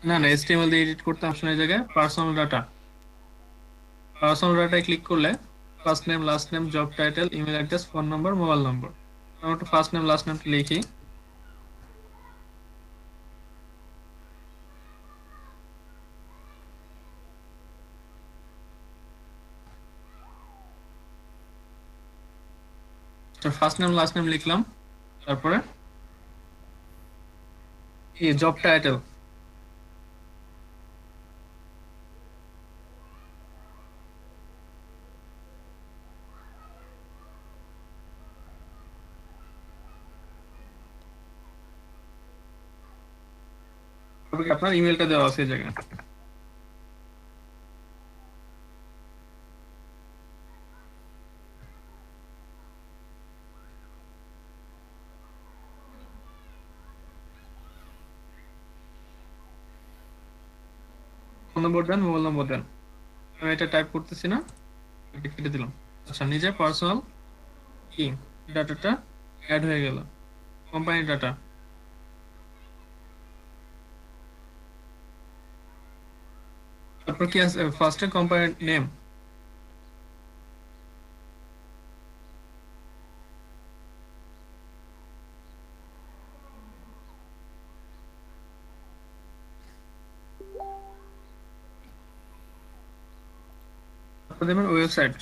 না না, HTML দিয়ে এডিট করতে অপশনের জায়গায় পার্সোনাল ডাটায় ক্লিক করলে first name, last name, job title, email address, phone নম্বর, মোবাইল নম্বর। আমরা একটু ফার্স্ট নেম লাস্ট নেমটা লিখি। ফার্স্ট নেম লাস্ট নেম লিখলাম। তারপরে জব টাইটেল, তারপরে আপনার ইমেলটা দেওয়া আছে এই জায়গায়। ফোন নম্বর দেন, মোবাইল নম্বর দেন। আমি এটা টাইপ করতেছি না, এটা কেটে দিলাম। আচ্ছা, নিজে পার্সোনাল কি ডাটাটা অ্যাড হয়ে গেল। কোম্পানি ডাটা, তারপর কি আছে ফার্স্টে কোম্পানির নেম। তারপর দেবেন ওয়েবসাইট।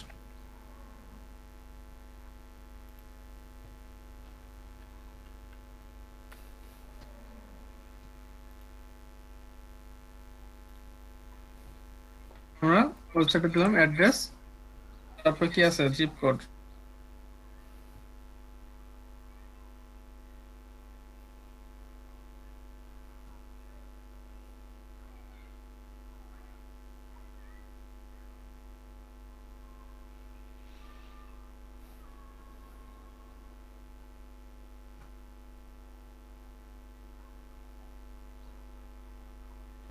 আমরা ওয়েবসাইটে দিলাম অ্যাড্রেস, তারপর কি আছে জিপ কোড।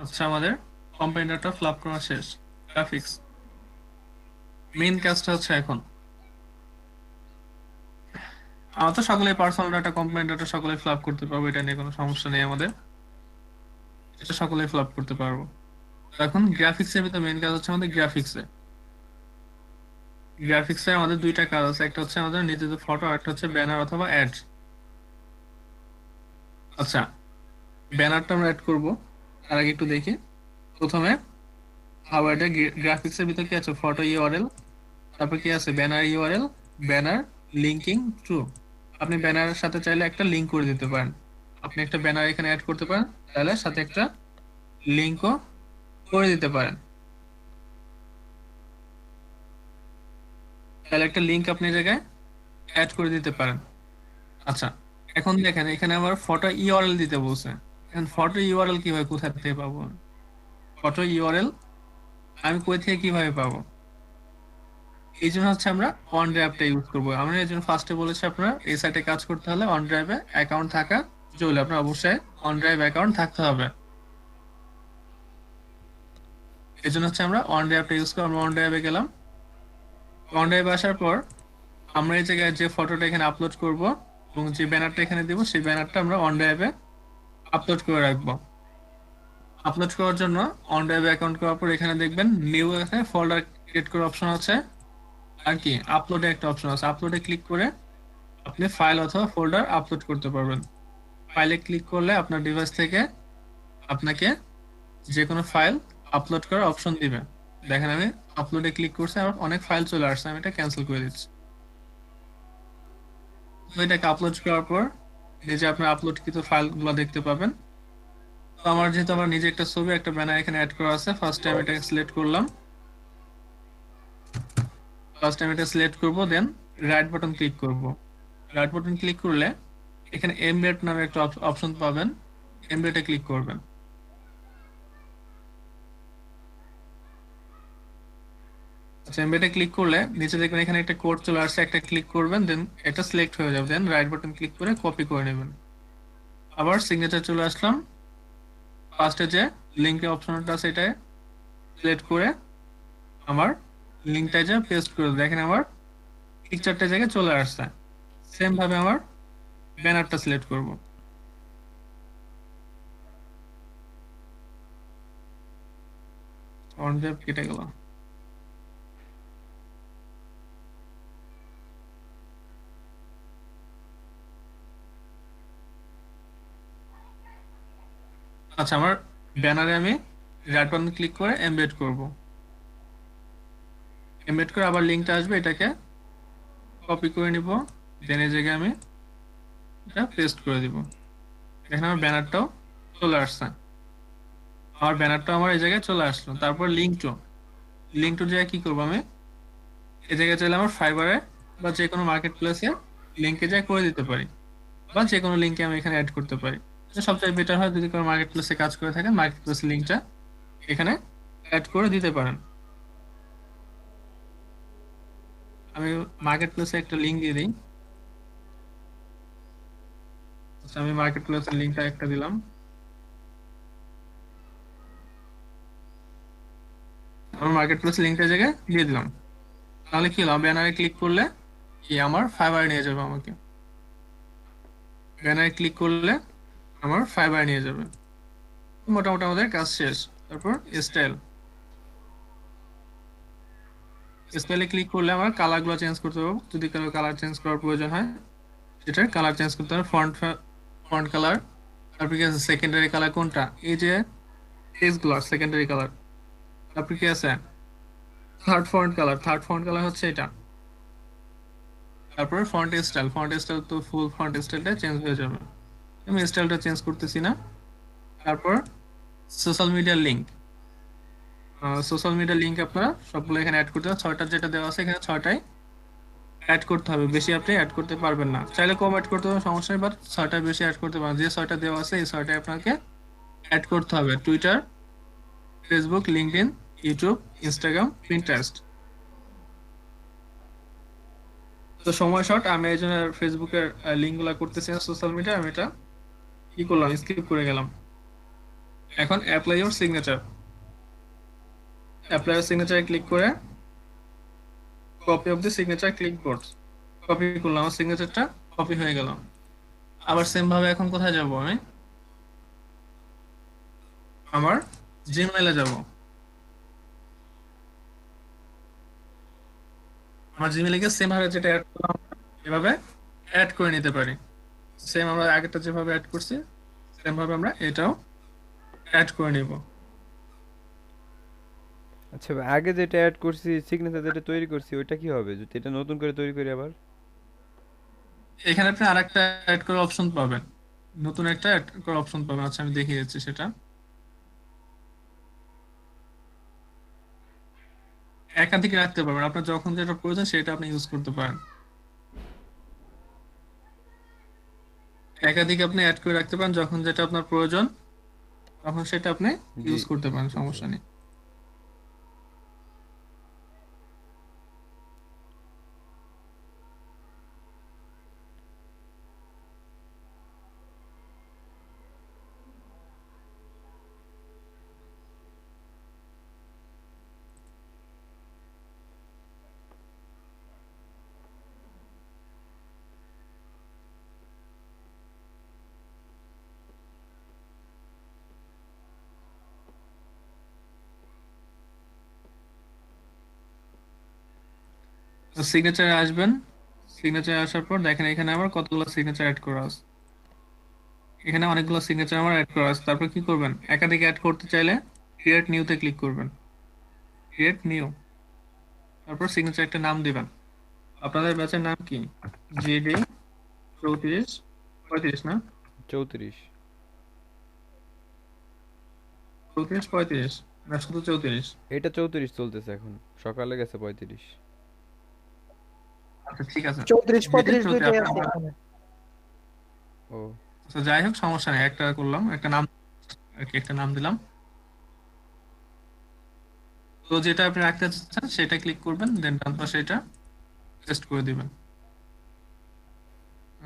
আচ্ছা, আমাদের কোম্পানি ডাটা ফ্লাপ করা শেষ। গ্রাফিক্স, মেইন কাজটা হচ্ছে এখন আমরা তো সকলে পার্সোনাল ডাটা, কোম্পানি ডাটা সকলে ফ্লাপ করতে পারবো, এটা নিয়ে কোনো সমস্যা নেই আমাদের, এটা সকলে ফ্লাপ করতে পারবো। তো এখন গ্রাফিক্সের ভিতরে মেইন কাজ হচ্ছে আমাদের গ্রাফিক্সে আমাদের দুইটা কাজ আছে, একটা হচ্ছে আমাদের নিজেদের ফটো, আর একটা হচ্ছে ব্যানার অথবা অ্যাড। আচ্ছা, ব্যানারটা আমরা অ্যাড করব তার আগে একটু দেখি। প্রথমে আবার এটা গ্রাফিক্সের ভিতরে কি আছে, ফটো ইউআরএল, তারপর কি আছে banner URL, banner linking true. আপনি ব্যানারের সাথে চাইলে একটা লিঙ্ক করে দিতে পারেন। আপনি একটা ব্যানার এখানে অ্যাড করতে পারেন, তাহলে সাথে একটা লিঙ্কও করে দিতে পারেন। তাহলে একটা লিঙ্ক আপনি এই জায়গায় অ্যাড করে দিতে পারেন। আচ্ছা, এখন দেখেন এখানে আমার ফটো ইউআরএল দিতে বলছে। এখন ফটো ইউআরএল কিভাবে, কোথা থেকে পাবো? ফটো ইউআরএল আমি কই থেকে কিভাবে পাবো? এই জন্য হচ্ছে আমরা অন ড্রাইভটা ইউজ করবো। আমরা এই জন্য ফার্স্টে বলেছি আপনার এই সাইটে কাজ করতে হলে অন ড্রাইভে অ্যাকাউন্ট থাকা জরুরি। আপনার অবশ্যই অন ড্রাইভ অ্যাকাউন্ট থাকতে হবে। এই জন্য হচ্ছে আমরা অন ড্রাইভটা ইউজ করবো। আমরা অন ড্রাইভে গেলাম। অন ড্রাইভে আসার পর আমরা এই জায়গায় যে ফটোটা এখানে আপলোড করব এবং যে ব্যানারটা এখানে দিব, সেই ব্যানারটা আমরা অন ড্রাইভে আপলোড করে রাখবো। আপলোড করার জন্য অন ড্রাইভ অ্যাকাউন্ট করার পর এখানে দেখবেন নিউ এখানে ফোল্ডার ক্রিয়েট করার অপশন আছে, আর কি আপলোডে একটা অপশন আছে। আপলোডে ক্লিক করে আপনি ফাইল অথবা ফোল্ডার আপলোড করতে পারবেন। ফাইলে ক্লিক করলে আপনার ডিভাইস থেকে আপনাকে যে কোনো ফাইল আপলোড করার অপশন দিবে। দেখেন আমি আপলোডে ক্লিক করছি, আমার অনেক ফাইল চলে আসছে, আমি এটা ক্যান্সেল করে দিচ্ছি। তো এটাকে আপলোড করার পর এই যে আপনার আপলোডকৃত ফাইলগুলো দেখতে পাবেন। তো আমার যেহেতু আমার নিজে একটা ছবি, একটা ব্যানার এখানে অ্যাড করা আছে, ফার্স্ট টাইম এটাকে সিলেক্ট করলাম। ফার্স্ট টাইম এটা সিলেক্ট করব, দেন রাইট বাটন ক্লিক করব। রাইট বাটন ক্লিক করলে এখানে এমবেড নামে একটা অপশন পাবেন, এমবেডে ক্লিক করবেন। আচ্ছা, এমবেডে ক্লিক করলে নিচে দেখবেন এখানে একটা কোড চলে আসছে, একটা ক্লিক করবেন, দেন এটা সিলেক্ট হয়ে যাবে, দেন রাইট বাটন ক্লিক করে কপি করে নেবেন। আবার সিগনেচার চলে আসলাম, ফার্স্টে যে লিঙ্কের অপশনটা আছে এটা সিলেক্ট করে আমার লিঙ্কটা যে পেস্ট করে দেখেন আমার পিকচারটা জায়গায় চলে আসছে। সেম ভাবে আমার ব্যানারটা সিলেক্ট করব। ওয়ান ড্রাইভ কেটে গেল। আচ্ছা, আমার ব্যানারে আমি রাইট বাটন ক্লিক করে এমবেড করব। এমবেড করে আবার লিঙ্কটা আসবে, এটাকে কপি করে নিব, দেন এই জায়গায় আমি এটা পেস্ট করে দিব। দেখেন আমার ব্যানারটাও চলে আসছে। আমার ব্যানারটা আমার এই জায়গায় চলে আসলো। তারপর লিঙ্ক টু জায়গায় কি করবো আমি, এই জায়গায় চাইলে আমার ফাইবারে বা যে কোনো মার্কেট প্লেসে লিঙ্কে যাই করে দিতে পারি, বা যে কোনো লিঙ্কে আমি এখানে অ্যাড করতে পারি। এটা সবচেয়ে বেটার হয় যদি কোনো মার্কেট প্লেসে কাজ করে থাকেন, মার্কেট প্লেস লিঙ্কটা এখানে অ্যাড করে দিতে পারেন। আমি মার্কেট প্লেসে একটা লিঙ্ক দিয়ে দিই। আচ্ছা, আমি মার্কেট প্লেসের লিঙ্কটা একটা দিলাম। আমার মার্কেট প্লেস লিঙ্কটা জায়গায় দিয়ে দিলাম। তাহলে কি হলো, ব্যানারে ক্লিক করলে কি আমার ফাইবার নিয়ে যাবে আমাকে। ব্যানারে ক্লিক করলে আমার ফাইবার নিয়ে যাবে। মোটামুটি আমাদের কাজ শেষ। তারপর স্টাইল, স্টাইলে ক্লিক করলে আমার কালারগুলো চেঞ্জ করতে হবে। যদি কারো কালার চেঞ্জ করার প্রয়োজন হয়, সেটার কালার চেঞ্জ করতে হবে। ফন্ট ফন্ট কালার, তারপর কি আছে সেকেন্ডারি কালার কোনটা, এই যে পেজগুলো সেকেন্ডারি কালার। তারপর কি আছে থার্ড ফন্ট কালার হচ্ছে এটা। তারপর ফন্ট স্টাইল তো ফুল ফন্ট স্টাইলটা চেঞ্জ হয়ে যাবে। আমি স্টাইলটা চেঞ্জ করতেছি না। তারপর সোশ্যাল মিডিয়ার লিঙ্ক, আপনারা সবগুলো এখানে অ্যাড করতে হবে। ছয়টা যেটা দেওয়া আছে এখানে ছয়টাই অ্যাড করতে হবে, বেশি আপনি অ্যাড করতে পারবেন না। চাইলে কম অ্যাড করতে হবে, সমস্যা নেই, বাট ছয়টার বেশি অ্যাড করতে পারবেন। যে ছয়টা দেওয়া আছে এই ছয়টাই আপনাকে অ্যাড করতে হবে। Twitter, Facebook, LinkedIn, YouTube, Instagram, Pinterest. তো সময় শর্ট, আমি এই জন্য ফেসবুকের লিঙ্কগুলো করতেছি না, সোশ্যাল মিডিয়া আমি এটা কি করলাম, স্কিপ করে গেলাম। এখন অ্যাপ্লাই ইউর সিগনেচারে ক্লিক করে copy of the signature clipboard copy করলাম, আমার সিগনেচারটা কপি হয়ে গেল। আবার সেম ভাবে এখন কোথায় যাব, আমি আমার জিমেইলে যাব। আমার জিমেইলে গিয়ে সেম ভাবে যেটা অ্যাড করলাম এভাবে অ্যাড করে নিতে পারি। সেম আমরা আগেরটা যেভাবে অ্যাড করছি সেম ভাবে আমরা এটাও অ্যাড করে নিব। আচ্ছা ভাই, আগে যেটা অ্যাড করছি সিগনেচার যেটা তৈরি করছি ওইটা কি হবে যদি এটা নতুন করে তৈরি করি আবার? এখানে আপনি আরেকটা অ্যাড করার অপশন পাবেন, নতুন একটা অ্যাড করার অপশন পাবেন। আচ্ছা, আমি দেখিয়ে যাচ্ছি সেটা। একাধিক রাখতে পারবেন, আপনার যখন যেটা প্রয়োজন সেটা আপনি ইউজ করতে পারেন। একাধিক আপনি অ্যাড করে রাখতে পারেন, যখন যেটা আপনার প্রয়োজন তখন সেটা আপনি জি, ইউজ করতে পারেন, বুঝতে সমস্যা নেই। পারছি। তো সিগনেচারে আসবেন, সিগনেচারে আসার পর দেখেন এখানে আমার কতগুলো সিগনেচার অ্যাড করা আছে। এখানে অনেকগুলো সিগনেচার আমার অ্যাড করা আছে। তারপর কি করবেন, একাধিক অ্যাড করতে চাইলে ক্রিয়েট নিউতে ক্লিক করবেন। ক্রিয়েট নিউ, তারপর সিগনেচার একটা নাম দিবেন। আপনাদের ব্যাচের নাম কি, জিডি 34 35 না, 34। 34 35 না শুধু 34? এটা 34 চলতেছে এখন, সকালে গেছে 35। আচ্ছা ঠিক আছে, 34 জিডি 35 34 দুইটাই আছে আপনার। এখানে। ও আচ্ছা যাই হোক, সমস্যা নেই, একটা করলাম, একটা নাম আর কি, একটা নাম দিলাম। তো যেটা আপনি রাখতে চাচ্ছেন সেটা ক্লিক করবেন, দেন ডান পাশে এটা পেস্ট করে দিবেন।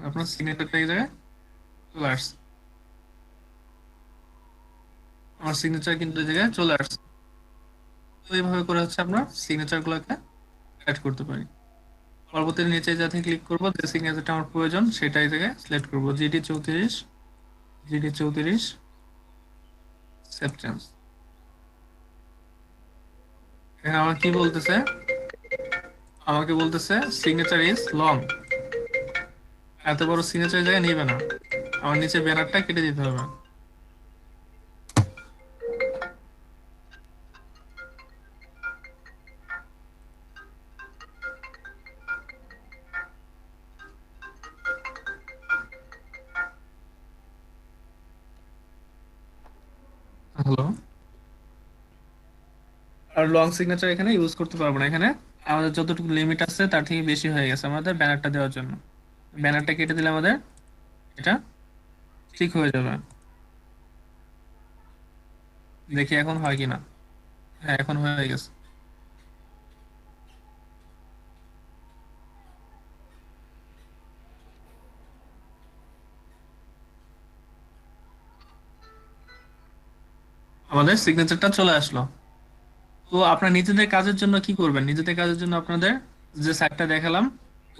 আপনার সিগনেচারটা এই জায়গায় চলে আসছে। আমার সিগনেচার কিন্তু এই জায়গায় চলে আসছে। তো এইভাবে করে হচ্ছে আমরা সিগনেচার গুলোকে অ্যাড করতে পারি। পরবর্তীতে নিচে যাতে ক্লিক করবো, যে সিগনেচারটা আমার প্রয়োজন সেটা এই জায়গায় সিলেক্ট করবো, জিডি 34 সেভ চেঞ্জ। এখানে আমার কি বলতেছে, আমাকে বলতেছে সিগনেচার ইজ লং, এত বড় সিগনেচার জায়গায় নিবে না, আমার নিচে ব্যানারটা কেটে দিতে হবে। হ্যালো। আর লং সিগনেচার এখানে ইউজ করতে পারবো না, এখানে আমাদের যতটুকু লিমিট আছে তার থেকে বেশি হয়ে গেছে আমাদের ব্যানারটা দেওয়ার জন্য। ব্যানারটা কেটে দিলে আমাদের এটা ঠিক হয়ে যাবে। দেখি এখন হয় কিনা। হ্যাঁ, এখন হয়ে গেছে। আমাদের সিগনেচারটা চলে আসলো। তো আপনার নিজেদের কাজের জন্য কি করবেন, নিজেদের কাজের জন্য আপনাদের যে সাইটটা দেখালাম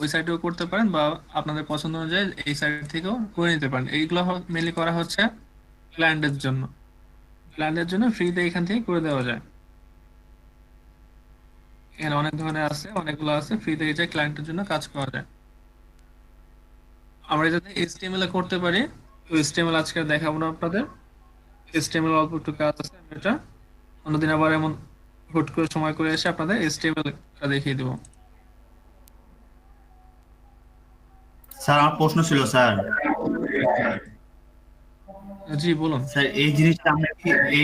ওই সাইটেও করতে পারেন, বা আপনাদের পছন্দ অনুযায়ী এই সাইট থেকেও করে নিতে পারেন। এইগুলো মেনলি করা হচ্ছে ক্লায়েন্টের জন্য। ক্লায়েন্টের জন্য ফ্রিতে এখান থেকে করে দেওয়া যায়। এখানে অনেক ধরনের আছে, অনেকগুলো আছে, ফ্রিতে এই যে ক্লায়েন্টের জন্য কাজ করা যায়। আমরা যাতে এইচটিএমএল এ করতে পারি, তো এইচটিএমএল আজকে দেখাবো না আপনাদের। এইচটিএমএল অল্প একটু কাজ আছে, আমি এটা অন্যদিন আবার এমন হুট করে সময় করে এসে আপনাদের এইচটিএমএল টা দেখিয়ে দেবো। স্যার আমার প্রশ্ন ছিল স্যার। জি বলুন। স্যার এই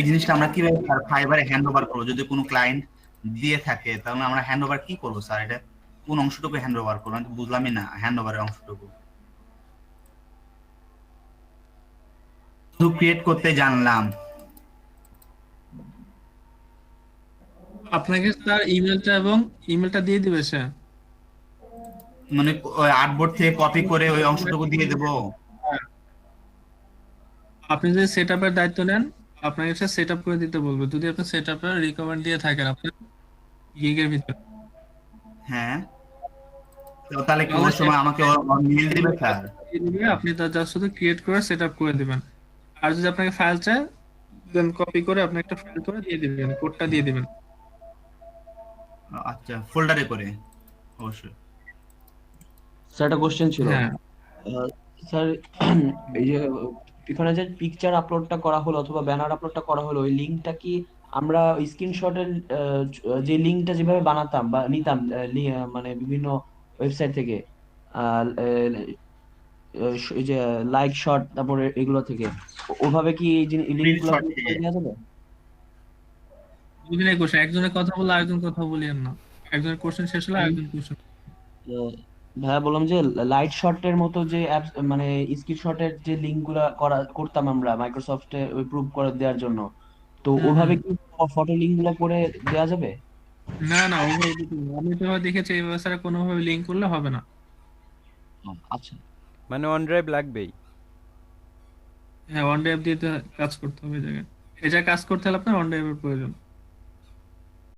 জিনিসটা আমরা কিভাবে ফাইবারে হ্যান্ড ওভার করবো? যদি কোনো ক্লায়েন্ট দিয়ে থাকে তাহলে আমরা হ্যান্ড ওভার কি করবো স্যার? এটা কোন অংশটুকু হ্যান্ড ওভার করবো? আমি তো বুঝলামই না হ্যান্ড ওভারের অংশটুকু। শুধু ক্রিয়েট করতে জানলাম। আপনাকে তার ইমেলটা এবং ইমেলটা দিয়ে দিবে সে। মানে ওই আর্টবোর্ড থেকে কপি করে ওই অংশটুকু দিয়ে দেবো? আপনি যদি সেট আপের দায়িত্ব নেন, আপনাকে সে সেট আপ করে দিতে বলবে, যদি আপনি সেট আপের রিকমেন্ড দিয়ে থাকেন আপনার গিগের ভিতরে। হ্যাঁ, তো তাহলে কি তাহলে ওই সে সময় আমাকে মেল দিবে স্যার? দিয়ে দিবে, আপনি তার জাস্ট শুধু ক্রিয়েট করে সেট আপ করে দিবেন। আর যদি আপনাকে ফাইল চায়, দেন কপি করে আপনি একটা ফাইল করে দিয়ে দিবেন, কোডটা দিয়ে দিবেন। আচ্ছা, ফোল্ডারে করে অবশ্যই। স্যার একটা কোশ্চেন ছিল। হ্যাঁ, স্যার এই যে এখানে যে পিকচার আপলোডটা করা হলো অথবা ব্যানার আপলোডটা করা হলো, ওই লিঙ্কটা কি আমরা স্ক্রিনশটের যে লিঙ্কটা যেভাবে বানাতাম বা নিতাম মানে বিভিন্ন ওয়েবসাইট থেকে এই যে লাইক শট তারপরে এগুলো থেকে ওভাবে কি এই লিঙ্কগুলো স্ক্রিনশট থেকে। করে দেওয়া যাবে? দুজনের কোশ্চেন, একজনের কথা বললে আরেকজন কথা বলিয়েন না। একজনের কোশ্চেন শেষ হলে হুম। আরেকজন কোশ্চেন। ভাইয়া বললাম যে লাইট শটের মতো যে অ্যাপস মানে স্ক্রিনশটের যে লিঙ্ক গুলা করতাম আমরা মাইক্রোসফটে ওই প্রুভ করে দেওয়ার জন্য, তো হুম ওভাবে হুম। কি ফটো লিঙ্ক গুলা করে দেওয়া যাবে? না না, ওভাবে দিতে হবে না। আমি তো দেখেছি এই ব্যবস্থাটা কোনোভাবে লিঙ্ক করলে হবে না। আচ্ছা। মানে অন ড্রাইভ লাগবেই। হ্যাঁ, ওয়ান ড্রাইভ দিয়ে তো কাজ করতে হবে এই জায়গায়। এই জায়গায় কাজ করতে হলে আপনার ওয়ান ড্রাইভের প্রয়োজন।